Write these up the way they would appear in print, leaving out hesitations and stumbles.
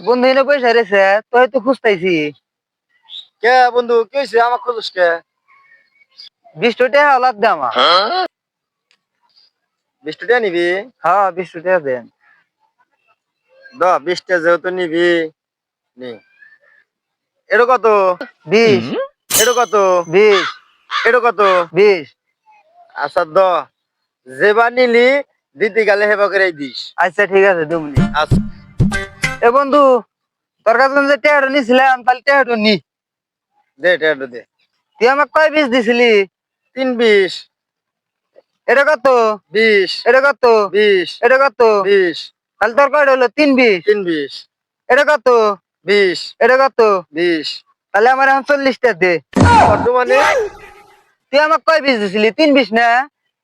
বন্ধু এনে পয়সা রেছে তো হয়তো খুঁজতাইছি। কে বন্ধু কি হয়েছে আমার খোঁজস কে? 20 টাকা লাগবে আমার। 20 টাকা নিবি? হ্যাঁ 20 টাকা দেন। 20টা যেহেতু নিবি নি। এটা কত? 20 এটা কত? 20 এটা কত? 20। আচ্ছা যেবার নিলি দিদি গেলে হেবা করে দিস। আচ্ছা ঠিক আছে দুমনি। আচ্ছা এ বন্ধু তোর কাছে যে টাকাটা নিছিলাম তাহলে টাকাটা নি। দে এটা দে। তুই আমাকে কয় 20 দিছিলি? 3 20। এটা কত? 20। এটা কত? 20। এটা কত? 20। তাহলে তোর কয়টা হলো? 3 20। 3 20। এটা কত? 20। এটা কত? 20। তাহলে আমার এখন 40টা দে। বর্তমানে তুই আমাকে কয় 20 দিছিলি? 3 20 না?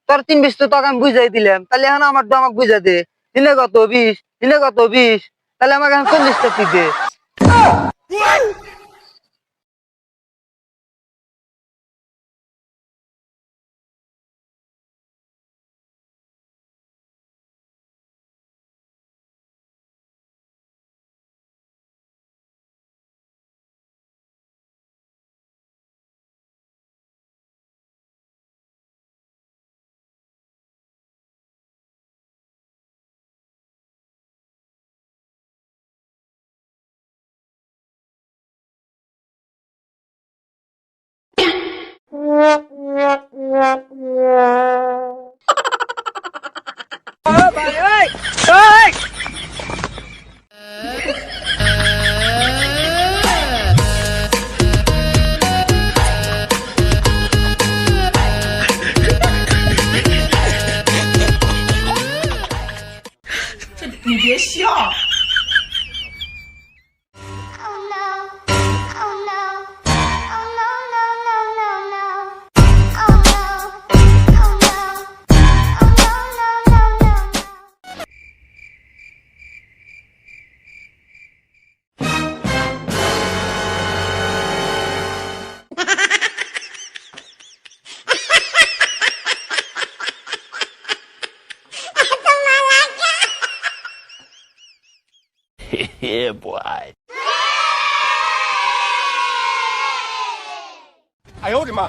তোর 3 20 তো তোকে আমি বুঝাই দিলাম, তাহলে এখন আমার তো আমাকে বুঝা দে। দিনে কত? 20। দিনে কত? 20। তাহলে আমাকে এখন 40টা তুই দে। Oh no. Oh no. Oh no, no, no, no, no. Oh no. Oh no. Oh no, no, no, no, no. Yeah, boy. 哎呦我的妈！